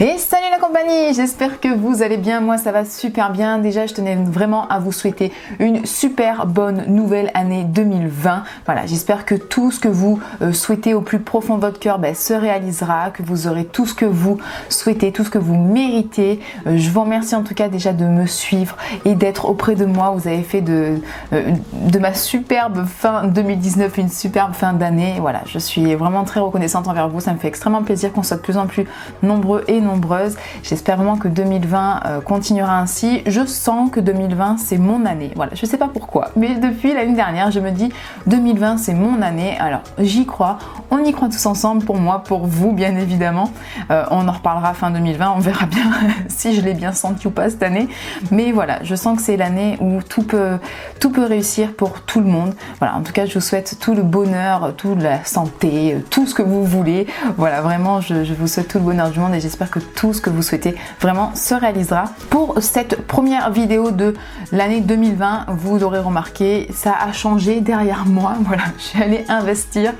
Et salut la compagnie, j'espère que vous allez bien, moi ça va super bien. Déjà je tenais vraiment à vous souhaiter une super bonne nouvelle année 2020. Voilà, j'espère que tout ce que vous souhaitez au plus profond de votre cœur se réalisera, que vous aurez tout ce que vous souhaitez, tout ce que vous méritez. Je vous remercie en tout cas déjà de me suivre et d'être auprès de moi. Vous avez fait de ma superbe fin 2019 une superbe fin d'année. Voilà, je suis vraiment très reconnaissante envers vous, ça me fait extrêmement plaisir qu'on soit de plus en plus nombreux et nombreuses. J'espère vraiment que 2020 continuera ainsi. Je sens que 2020 c'est mon année. Voilà, je sais pas pourquoi, mais depuis l'année dernière, je me dis 2020 c'est mon année. Alors j'y crois. On y croit tous ensemble. Pour moi, pour vous, bien évidemment. On en reparlera fin 2020. On verra bien si je l'ai bien senti ou pas cette année. Mais voilà, je sens que c'est l'année où tout peut réussir pour tout le monde. Voilà, en tout cas, je vous souhaite tout le bonheur, toute la santé, tout ce que vous voulez. Voilà, vraiment, je vous souhaite tout le bonheur du monde et j'espère que tout ce que vous souhaitez vraiment se réalisera. Pour cette première vidéo de l'année 2020, vous l'aurez remarqué, ça a changé derrière moi. Voilà, je suis allée investir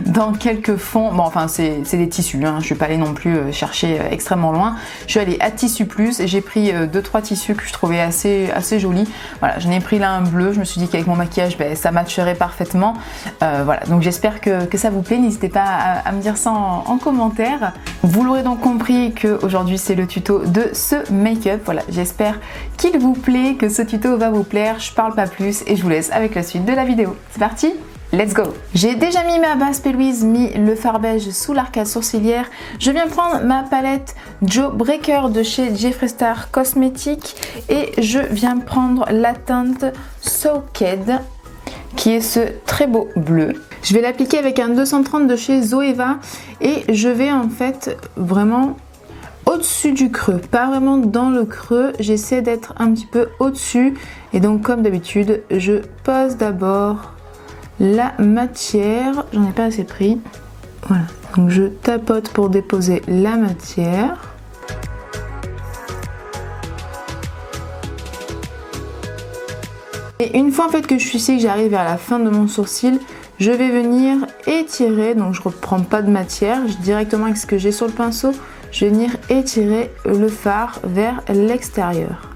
dans quelques fonds. Bon, enfin, c'est des tissus, hein. Je suis pas allée non plus chercher extrêmement loin. Je suis allée à Tissu Plus et j'ai pris 2-3 tissus que je trouvais assez jolis. Voilà, j'en ai pris là un bleu. Je me suis dit qu'avec mon maquillage, ça matcherait parfaitement. Voilà, donc j'espère que ça vous plaît. N'hésitez pas à me dire ça en commentaire. Vous l'aurez donc compris que aujourd'hui c'est le tuto de ce make-up. Voilà, j'espère qu'il vous plaît, que ce tuto va vous plaire. Je parle pas plus et je vous laisse avec la suite de la vidéo. C'est parti, let's go! J'ai déjà mis ma base P. Louise, mis le fard beige sous l'arcade sourcilière. Je viens prendre ma palette Joe Breaker de chez Jeffree Star Cosmetics et je viens prendre la teinte Soaked qui est ce très beau bleu. Je vais l'appliquer avec un 230 de chez Zoeva et je vais en fait vraiment au-dessus du creux, pas vraiment dans le creux, j'essaie d'être un petit peu au-dessus et donc comme d'habitude je pose d'abord la matière, j'en ai pas assez pris, voilà, donc je tapote pour déposer la matière. Et une fois en fait que je suis ici, que j'arrive vers la fin de mon sourcil, je vais venir étirer, donc je reprends pas de matière, directement avec ce que j'ai sur le pinceau, je vais venir étirer le fard vers l'extérieur.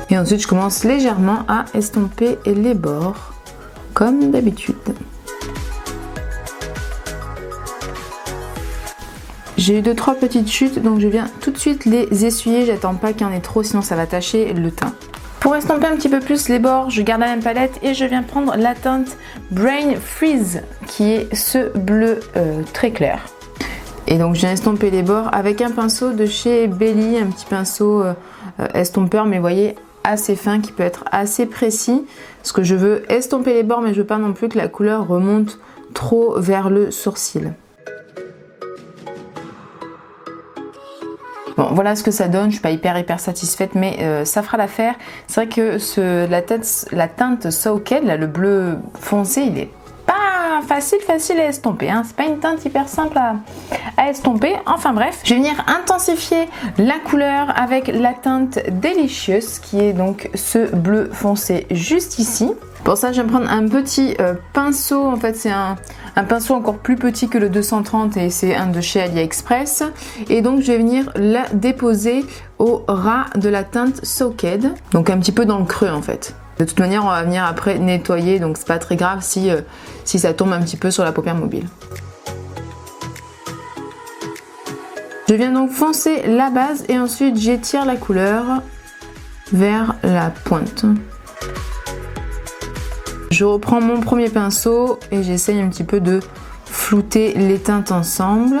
Et ensuite je commence légèrement à estomper les bords, comme d'habitude. J'ai eu 2-3 petites chutes, donc je viens tout de suite les essuyer, j'attends pas qu'il y en ait trop, sinon ça va tacher le teint. Pour estomper un petit peu plus les bords, je garde la même palette et je viens prendre la teinte Brain Freeze, qui est ce bleu très clair. Et donc je viens estomper les bords avec un pinceau de chez Belly, un petit pinceau estompeur, mais vous voyez, assez fin, qui peut être assez précis, parce que je veux estomper les bords, mais je veux pas non plus que la couleur remonte trop vers le sourcil. Bon, voilà ce que ça donne, je suis pas hyper satisfaite, mais ça fera l'affaire. C'est vrai que la teinte Soaked, là, le bleu foncé, il est pas facile à estomper, hein. C'est pas une teinte hyper simple à estomper. Enfin bref, je vais venir intensifier la couleur avec la teinte Delicious, qui est donc ce bleu foncé juste ici. Pour ça, je vais prendre un petit pinceau. En fait, c'est un pinceau encore plus petit que le 230 et c'est un de chez AliExpress. Et donc, je vais venir la déposer au ras de la teinte Soaked. Donc, un petit peu dans le creux en fait. De toute manière, on va venir après nettoyer, donc c'est pas très grave si ça tombe un petit peu sur la paupière mobile. Je viens donc foncer la base et ensuite j'étire la couleur vers la pointe. Je reprends mon premier pinceau et j'essaye un petit peu de flouter les teintes ensemble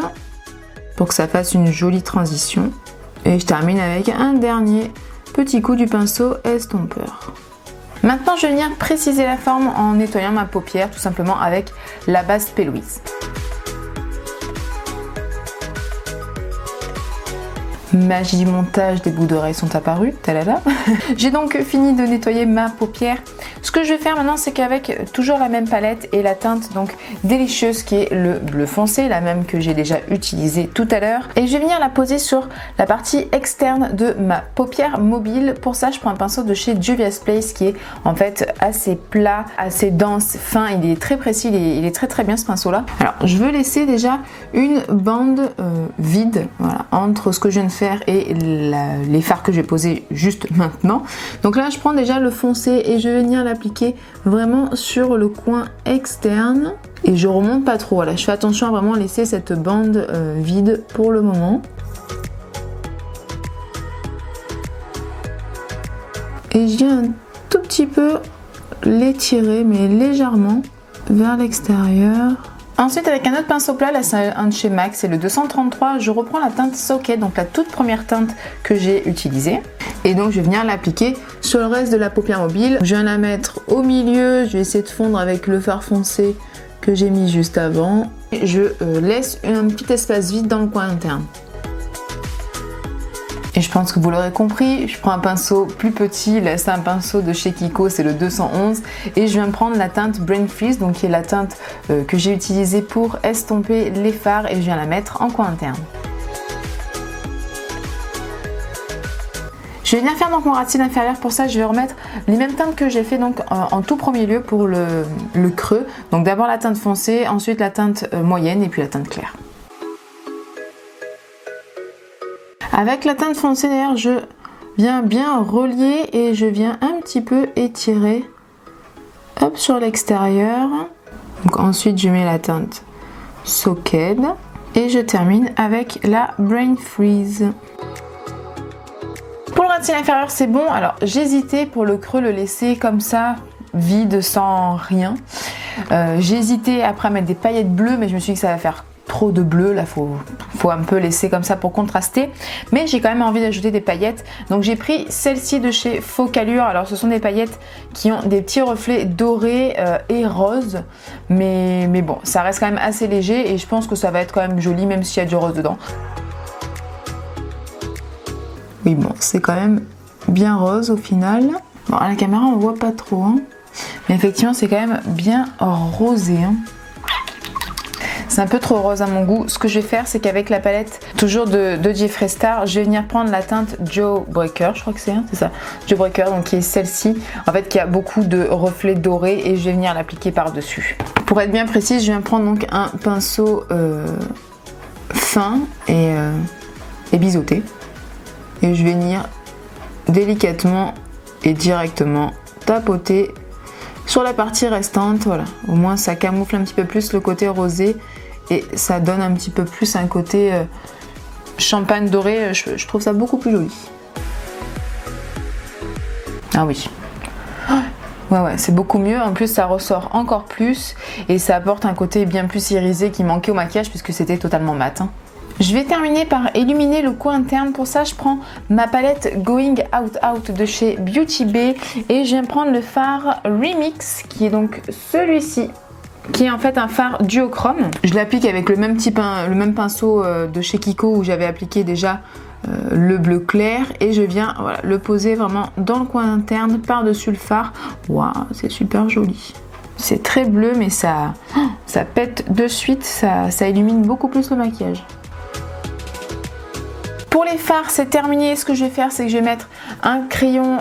pour que ça fasse une jolie transition. Et je termine avec un dernier petit coup du pinceau estompeur. Maintenant, je vais venir préciser la forme en nettoyant ma paupière tout simplement avec la base P. Louise. Magie du montage, des bouts d'oreilles sont apparus, talala. J'ai donc fini de nettoyer ma paupière Ce que je vais faire maintenant, c'est qu'avec toujours la même palette et la teinte donc délicieuse qui est le bleu foncé, la même que j'ai déjà utilisée tout à l'heure, et je vais venir la poser sur la partie externe de ma paupière mobile. Pour ça, je prends un pinceau de chez Juvia's Place qui est en fait assez plat, assez dense, fin, il est très précis, il est très bien ce pinceau là. Alors je veux laisser déjà une bande vide, voilà, entre ce que je viens de faire et les fards que je vais poser juste maintenant. Donc là je prends déjà le foncé et je vais venir l'appliquer vraiment sur le coin externe et je remonte pas trop. Voilà, je fais attention à vraiment laisser cette bande vide pour le moment. Et je viens un tout petit peu l'étirer, mais légèrement vers l'extérieur. Ensuite, avec un autre pinceau plat, là c'est un de chez MAC, c'est le 233, je reprends la teinte Socket, donc la toute première teinte que j'ai utilisée. Et donc je vais venir l'appliquer sur le reste de la paupière mobile. Je viens la mettre au milieu, je vais essayer de fondre avec le fard foncé que j'ai mis juste avant. Et je laisse un petit espace vide dans le coin interne. Et je pense que vous l'aurez compris, je prends un pinceau plus petit, là c'est un pinceau de chez Kiko, c'est le 211, et je viens prendre la teinte Brain Freeze, donc qui est la teinte que j'ai utilisée pour estomper les fards, et je viens la mettre en coin interne. Je vais venir faire donc mon ras de cils inférieur. Pour ça je vais remettre les mêmes teintes que j'ai fait donc en tout premier lieu pour le creux. Donc d'abord la teinte foncée, ensuite la teinte moyenne et puis la teinte claire. Avec la teinte foncée d'ailleurs, je viens bien relier et je viens un petit peu étirer hop, sur l'extérieur. Donc ensuite je mets la teinte Socket et je termine avec la Brain Freeze. Pour le ras de cils inférieur c'est bon. Alors j'hésitais pour le creux le laisser comme ça, vide, sans rien. J'ai hésité après à mettre des paillettes bleues, mais je me suis dit que ça va faire trop de bleu, là faut un peu laisser comme ça pour contraster, mais j'ai quand même envie d'ajouter des paillettes, donc j'ai pris celle-ci de chez Focalure. Alors ce sont des paillettes qui ont des petits reflets dorés et roses, mais bon ça reste quand même assez léger et je pense que ça va être quand même joli même s'il y a du rose dedans. Oui bon, c'est quand même bien rose au final. Bon à la caméra on voit pas trop, hein. Mais effectivement c'est quand même bien rosé, hein. C'est un peu trop rose à mon goût. Ce que je vais faire, c'est qu'avec la palette toujours de Jeffree Star, je vais venir prendre la teinte Jawbreaker, je crois que c'est ça, Jawbreaker, donc qui est celle-ci, en fait qui a beaucoup de reflets dorés, et je vais venir l'appliquer par-dessus. Pour être bien précise, je viens prendre donc un pinceau fin et biseauté, et je vais venir délicatement et directement tapoter sur la partie restante. Voilà, au moins ça camoufle un petit peu plus le côté rosé et ça donne un petit peu plus un côté champagne doré. Je trouve ça beaucoup plus joli. Ah oui, ouais c'est beaucoup mieux. En plus ça ressort encore plus et ça apporte un côté bien plus irisé qui manquait au maquillage puisque c'était totalement mat, hein. Je vais terminer par illuminer le coin interne. Pour ça, je prends ma palette Going Out de chez Beauty Bay et je viens prendre le fard Remix qui est donc celui-ci, qui est en fait un fard duochrome. Je l'applique avec le même pinceau de chez Kiko où j'avais appliqué déjà le bleu clair, et je viens le poser vraiment dans le coin interne par-dessus le fard. Waouh, c'est super joli. C'est très bleu mais ça pète de suite, ça illumine beaucoup plus le maquillage. Pour les fards, c'est terminé. Ce que je vais faire, c'est que je vais mettre un crayon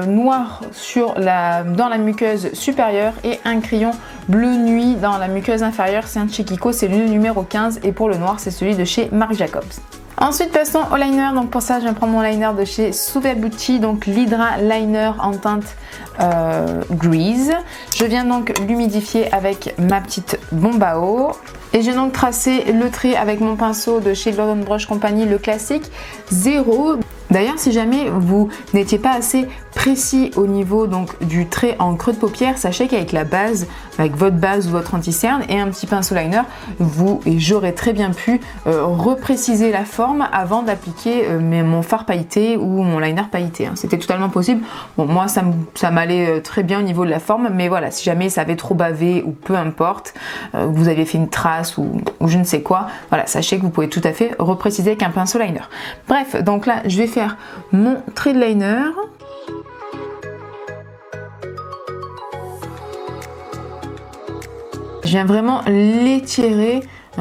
noir dans la muqueuse supérieure et un crayon bleu nuit dans la muqueuse inférieure. C'est un de chez Kiko, c'est le numéro 15, et pour le noir, c'est celui de chez Marc Jacobs. Ensuite, passons au liner. Donc pour ça, je vais prendre mon liner de chez Suva Beauty, donc l'Hydra Liner en teinte Grease. Je viens donc l'humidifier avec ma petite bombe à eau. Et j'ai donc tracé le trait avec mon pinceau de chez London Brush Company, le classique 0. D'ailleurs, si jamais vous n'étiez pas assez précis au niveau donc du trait en creux de paupière, sachez qu'avec la base, avec votre base ou votre anti-cerne et un petit pinceau liner, j'aurais très bien pu repréciser la forme avant d'appliquer mon fard pailleté ou mon liner pailleté, hein. C'était totalement possible. Bon, moi ça m'allait très bien au niveau de la forme, mais voilà, si jamais ça avait trop bavé ou peu importe, vous avez fait une trace ou je ne sais quoi, voilà, sachez que vous pouvez tout à fait repréciser avec un pinceau liner. Bref, donc là je vais faire mon trait de liner. je viens vraiment l'étirer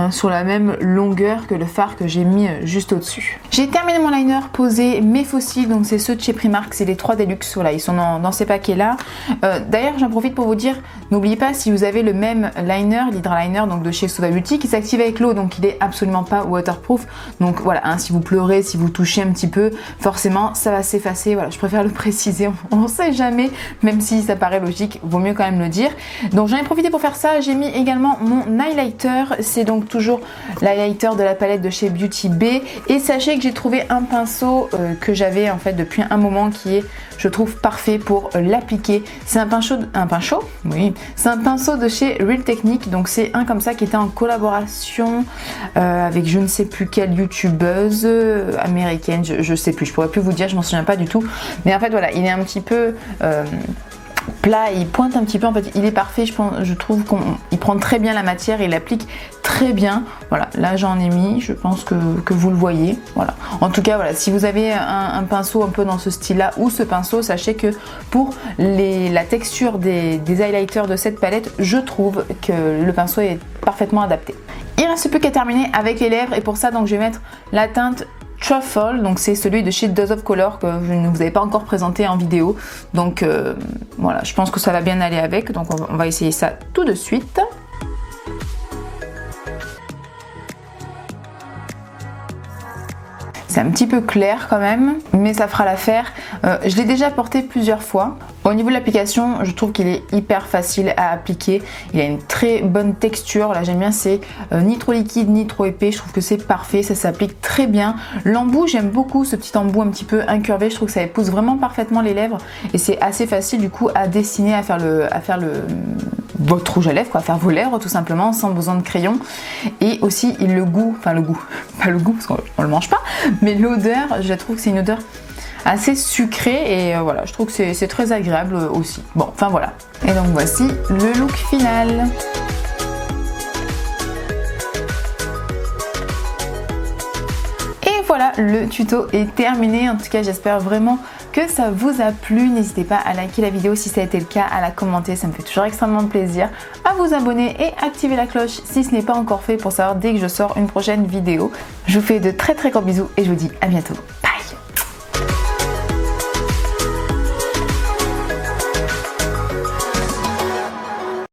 sur la même longueur que le fard que j'ai mis juste au-dessus. J'ai terminé mon liner, posé mes fossiles, donc c'est ceux de chez Primark, c'est les 3 Deluxe, voilà, ils sont dans ces paquets là. D'ailleurs j'en profite pour vous dire, n'oubliez pas, si vous avez le même liner, l'Hydra Liner donc de chez Suva Beauty, qui s'active avec l'eau, donc il est absolument pas waterproof, donc voilà, hein, si vous pleurez, si vous touchez un petit peu, forcément ça va s'effacer, voilà, je préfère le préciser, on sait jamais, même si ça paraît logique, vaut mieux quand même le dire. Donc j'en ai profité pour faire ça, j'ai mis également mon highlighter, c'est donc toujours l'highlighter de la palette de chez Beauty Bay, et sachez que j'ai trouvé un pinceau que j'avais en fait depuis un moment qui est, je trouve, parfait pour l'appliquer. C'est un pinceau, oui, c'est un pinceau de chez Real Technique, donc c'est un comme ça qui était en collaboration avec je ne sais plus quelle youtubeuse américaine, je sais plus, je pourrais plus vous dire, je m'en souviens pas du tout, mais en fait voilà, il est un petit peu plat, il pointe un petit peu, en fait il est parfait, je trouve qu'il prend très bien la matière et il applique très bien. Voilà, là j'en ai mis, je pense que vous le voyez, voilà. En tout cas voilà, si vous avez un pinceau un peu dans ce style là ou ce pinceau, sachez que pour la texture des highlighters de cette palette, je trouve que le pinceau est parfaitement adapté. Il ne reste plus qu'à terminer avec les lèvres, et pour ça donc je vais mettre la teinte Truffle, donc c'est celui de chez Dose of Color que je ne vous avais pas encore présenté en vidéo, donc voilà, je pense que ça va bien aller avec, donc on va essayer ça tout de suite. C'est un petit peu clair quand même, mais ça fera l'affaire. Je l'ai déjà porté plusieurs fois. Au niveau de l'application, je trouve qu'il est hyper facile à appliquer. Il a une très bonne texture. Là, j'aime bien, c'est ni trop liquide ni trop épais. Je trouve que c'est parfait, ça s'applique très bien. L'embout, j'aime beaucoup ce petit embout un petit peu incurvé. Je trouve que ça épouse vraiment parfaitement les lèvres et c'est assez facile du coup à dessiner, à faire votre rouge à lèvres, quoi, à faire vos lèvres tout simplement sans besoin de crayon. Et aussi le goût, pas le goût parce qu'on le mange pas, mais l'odeur, je trouve que c'est une odeur assez sucrée et voilà, je trouve que c'est très agréable aussi. Bon, enfin voilà. Et donc voici le look final. Et voilà, le tuto est terminé. En tout cas, j'espère vraiment que ça vous a plu. N'hésitez pas à liker la vidéo si ça a été le cas, à la commenter, ça me fait toujours extrêmement plaisir, à vous abonner et activer la cloche si ce n'est pas encore fait pour savoir dès que je sors une prochaine vidéo. Je vous fais de très gros bisous et je vous dis à bientôt.